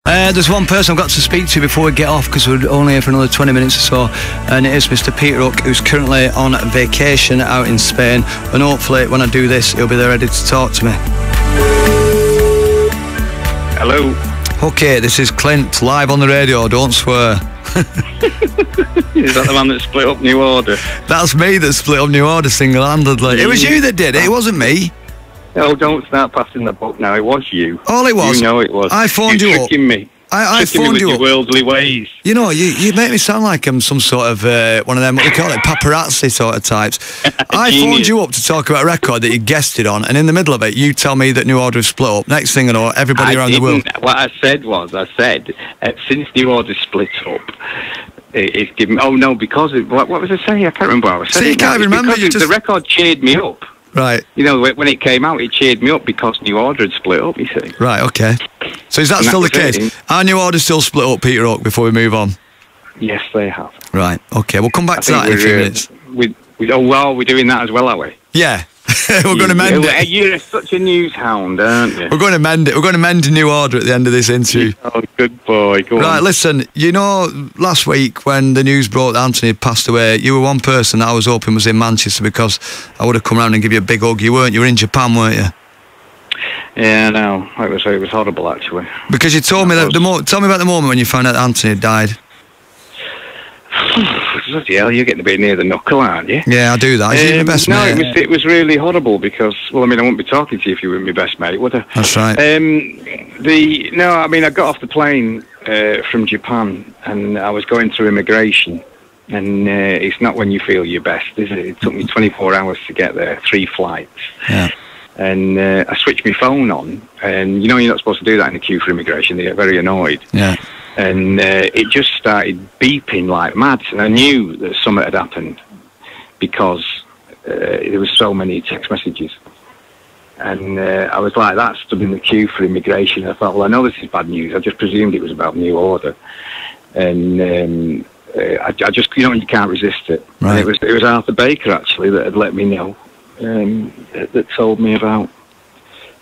There's one person I've got to speak to before we get off, because we're only here for another 20 minutes or so, and it is Mr. Peter Hook, who's currently on vacation out in Spain, and hopefully when I do this he'll be there ready to talk to me. Hello. Okay, this is Clint, live on the radio, don't swear. Is that the man that split up New Order? That's me that split up New Order single-handedly. It was you that did it, it wasn't me. Oh, don't start passing the buck now. It was you. All it was. You know it was. I phoned you up. Tricking me. I phoned me with you your up. worldly ways. You know, you make me sound like I'm some sort of one of them, what do you call it, paparazzi sort of types. I phoned you up to talk about a record that you guested on, and in the middle of it, you tell me that New Order have split up. Next thing I know, everybody around the world. What I said was, since New Order split up, it's given. Oh no, because what was I saying? I can't remember what I was saying. See, you can't remember. The record cheered me up. Right. You know, when it came out, it cheered me up because New Order had split up, you see. Right, okay. So is that still the case? Are New Order still split up, Peter Hook, before we move on? Yes, they have. Right, okay. We'll come back to that in a few minutes. We're doing that as well, are we? Yeah. We're going to mend it. You're such a news hound, aren't you? We're going to mend it. We're going to mend a New Order at the end of this interview. Oh, good boy. Go on. Right, listen, you know, last week when the news broke that Anthony had passed away, you were one person that I was hoping was in Manchester, because I would have come round and give you a big hug. You weren't. You were in Japan, weren't you? Yeah, no. It was horrible, actually. Because you told me that tell me about the moment when you found out that Anthony had died. Bloody hell, you're getting a bit near the knuckle, aren't you? Yeah, I do that. Is he my best mate? No, it was really horrible because, well, I mean, I wouldn't be talking to you if you were my best mate, would I? That's right. I got off the plane from Japan, and I was going through immigration, and it's not when you feel your best, is it? It took me 24 hours to get there, 3 flights. Yeah. And I switched my phone on, and you know you're not supposed to do that in the queue for immigration. They get very annoyed. Yeah. And it just started beeping like mad, and I knew that something had happened because there was so many text messages. And I was like that, stood in the queue for immigration. I thought, well, I know this is bad news. I just presumed it was about New Order. And I just, you know, you can't resist it. Right. And it was Arthur Baker, actually, that had let me know, that told me about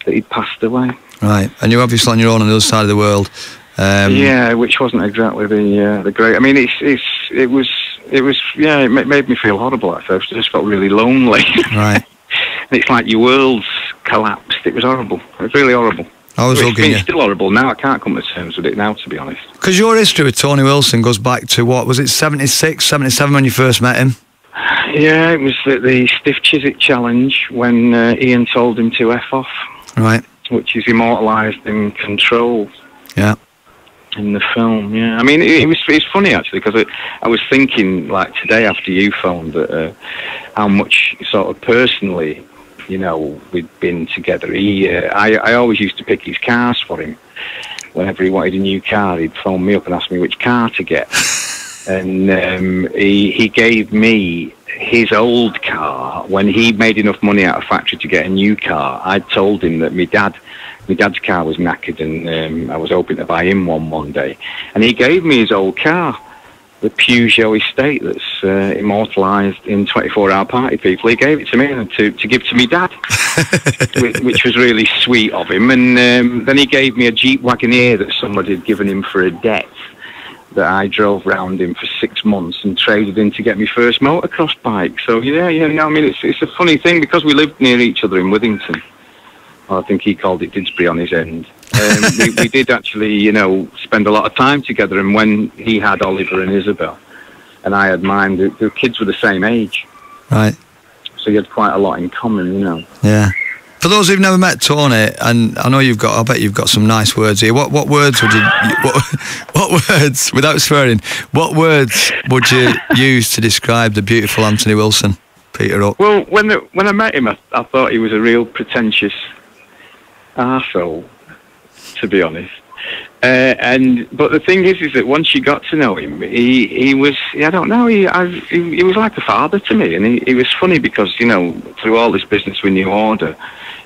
that he'd passed away. Right, and you're obviously on your own on the other side of the world. Yeah, which wasn't exactly the great. I mean, it made me feel horrible. Actually, I just felt really lonely. Right. And it's like your world's collapsed. It was horrible. It was really horrible. It's still horrible now. I can't come to terms with it now, to be honest. Because your history with Tony Wilson goes back to, what, was it 76, 77 when you first met him? Yeah, it was the Stiff Chiswick Challenge when Ian told him to F off. Right. Which is immortalised in Control. Yeah. In the film, yeah. I mean, it's funny, actually, because I was thinking, like, today after you phoned, that how much, sort of, personally, you know, we'd been together. I always used to pick his cars for him. Whenever he wanted a new car, he'd phone me up and ask me which car to get. And he gave me his old car when he made enough money out of factory to get a new car. I told him that my dad's car was knackered, and I was hoping to buy him one day. And he gave me his old car, the Peugeot Estate that's immortalised in 24-Hour Party People. He gave it to me to give to me dad, which was really sweet of him. And then he gave me a Jeep Wagoneer that somebody had given him for a debt that I drove round him for 6 months and traded in to get my first motocross bike. So, yeah, no, I mean, it's a funny thing, because we lived near each other in Withington. I think he called it Didsbury on his end. We did actually, you know, spend a lot of time together. And when he had Oliver and Isabel, and I had mine, the kids were the same age. Right. So you had quite a lot in common, you know. Yeah. For those who've never met Tony, and I know I bet you've got some nice words here. What words would you, what words, without swearing, what words would you use to describe the beautiful Anthony Wilson, Peter Hook? Well, when I met him, I thought he was a real pretentious arsehole, to be honest. But the thing is that once you got to know him, he was, I don't know, he was like a father to me. And he was funny because, you know, through all this business with New Order,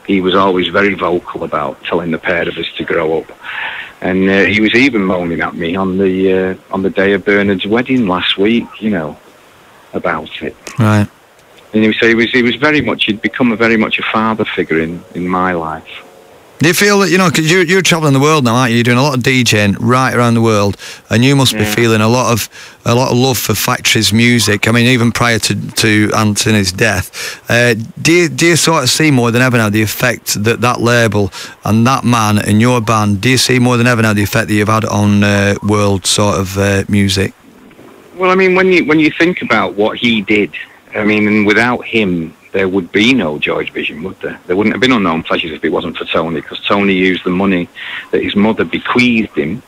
he was always very vocal about telling the pair of us to grow up. And he was even moaning at me on the day of Bernard's wedding last week, you know, about it. Right. And he was very much, he'd become very much a father figure in my life. Do you feel that, because you're travelling the world now, aren't you? You're doing a lot of DJing right around the world, and you must be feeling a lot of love for Factory's music. I mean, even prior to Anthony's death, do you sort of see more than ever now the effect that label and that man and your band? Do you see more than ever now the effect that you've had on world sort of music? Well, I mean, when you think about what he did, I mean, and without him, there would be no Joy Division, would there? There wouldn't have been Unknown Pleasures if it wasn't for Tony, because Tony used the money that his mother bequeathed him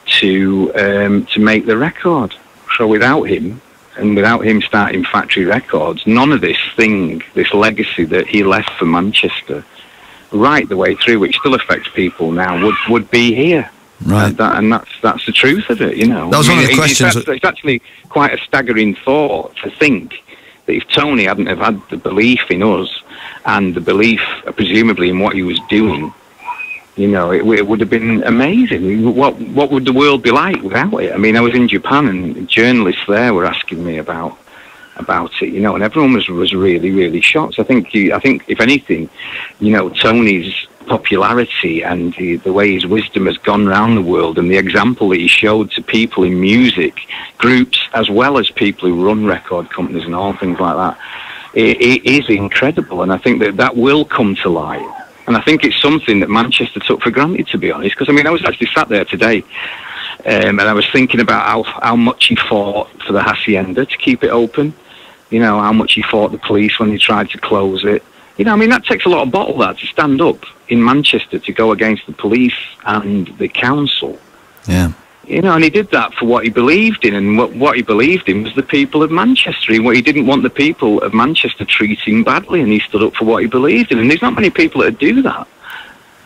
to make the record. So without him, and without him starting Factory Records, none of this legacy that he left for Manchester, right the way through, which still affects people now, would be here. Right. And that's the truth of it, That was one of the questions. It's actually quite a staggering thought to think that if Tony hadn't have had the belief in us and the belief, presumably, in what he was doing, it would have been amazing. What would the world be like without it? I mean, I was in Japan and journalists there were asking me about it, and everyone was really, really shocked. I think if anything, Tony's popularity and the way his wisdom has gone around the world and the example that he showed to people in music groups as well as people who run record companies and all things like that, it is incredible. And I think that will come to light. And I think it's something that Manchester took for granted, to be honest, because I mean, I was actually sat there today and I was thinking about how much he fought for the Hacienda to keep it open, how much he fought the police when they tried to close it. I mean, that takes a lot of bottle, that, to stand up in Manchester to go against the police and the council. Yeah. And he did that for what he believed in, and what he believed in was the people of Manchester. He didn't want the people of Manchester treating badly, and he stood up for what he believed in. And there's not many people that do that.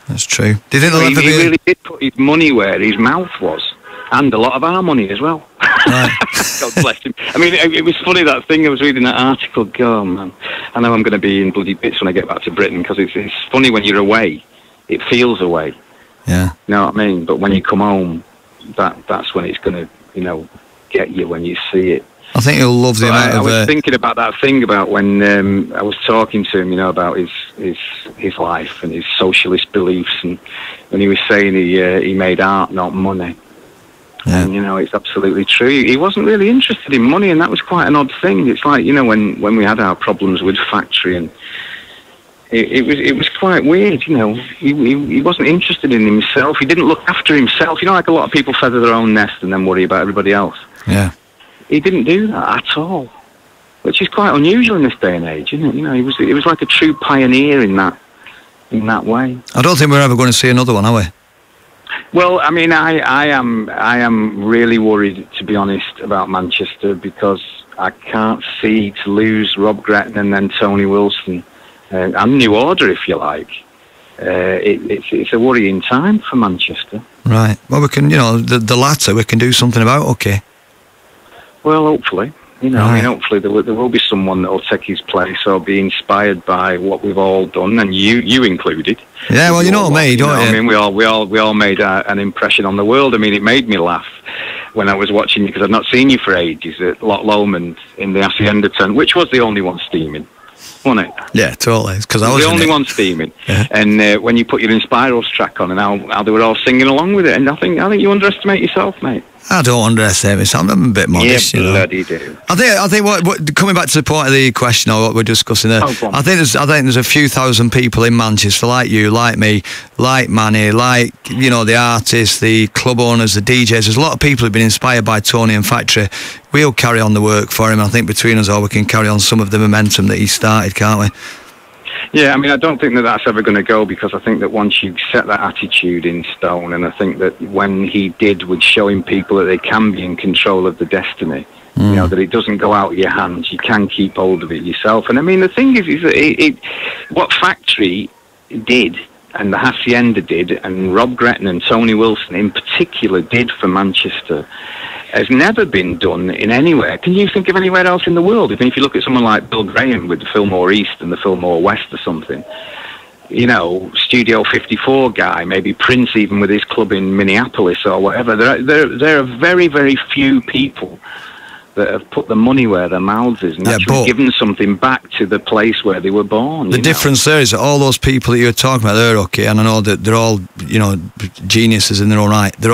That's true. Do you think he really did put his money where his mouth was, and a lot of our money as well. Right. God bless him. I mean, it was funny, that thing I was reading, that article. Oh, man. I know I'm going to be in bloody bits when I get back to Britain, because it's funny when you're away. It feels away. Yeah. You know what I mean? But when you come home, that's when it's going to, get you when you see it. I think you'll love the amount of... I was thinking about that thing about when I was talking to him, about his life and his socialist beliefs, and when he was saying he made art, not money. Yeah. And, it's absolutely true. He wasn't really interested in money, and that was quite an odd thing. It's like, when we had our problems with Factory, and it was quite weird, He wasn't interested in himself. He didn't look after himself. Like a lot of people feather their own nest and then worry about everybody else. Yeah. He didn't do that at all, which is quite unusual in this day and age, isn't it? He was like a true pioneer in that way. I don't think we're ever going to see another one, are we? Well, I mean, I am really worried, to be honest, about Manchester, because I can't see to lose Rob Gretton and then Tony Wilson and New Order, if you like. It's a worrying time for Manchester. Right. Well, we can, the latter, we can do something about. Okay. Well, hopefully. Right. I mean, hopefully there will be someone that will take his place or be inspired by what we've all done, and you included. Yeah, well, you know me, don't you? I mean, we all made an impression on the world. I mean, it made me laugh when I was watching you, because I've not seen you for ages, at Loch Lomond in the Hacienda tent, which was the only one steaming, wasn't it? Yeah, totally. Because I was the only one steaming. Yeah. And when you put your Inspiros track on, and how they were all singing along with it, and I think you underestimate yourself, mate. I don't underestimate myself. I'm a bit modest, Yeah, bloody do. I think what coming back to the point of the question, or what we're discussing there, I think there's a few thousand people in Manchester, like you, like me, like Manny, like the artists, the club owners, the DJs. There's a lot of people who've been inspired by Tony and Factory. We'll carry on the work for him. I think between us all, we can carry on some of the momentum that he started, can't we? Yeah, I mean, I don't think that's ever going to go, because I think that once you set that attitude in stone, and I think that when he did with showing people that they can be in control of the destiny, that it doesn't go out of your hands, you can keep hold of it yourself. And I mean, the thing is that what Factory did, and the Hacienda did, and Rob Gretton and Tony Wilson in particular did for Manchester, has never been done in anywhere. Can you think of anywhere else in the world? I mean, if you look at someone like Bill Graham with the Fillmore East and the Fillmore West or something, Studio 54 guy, maybe Prince even with his club in Minneapolis or whatever, there are very, very few people that have put the money where their mouths is and actually given something back to the place where they were born. The difference there is that all those people that you're talking about, they're okay, and I know that they're all, you know, geniuses in their own right. They're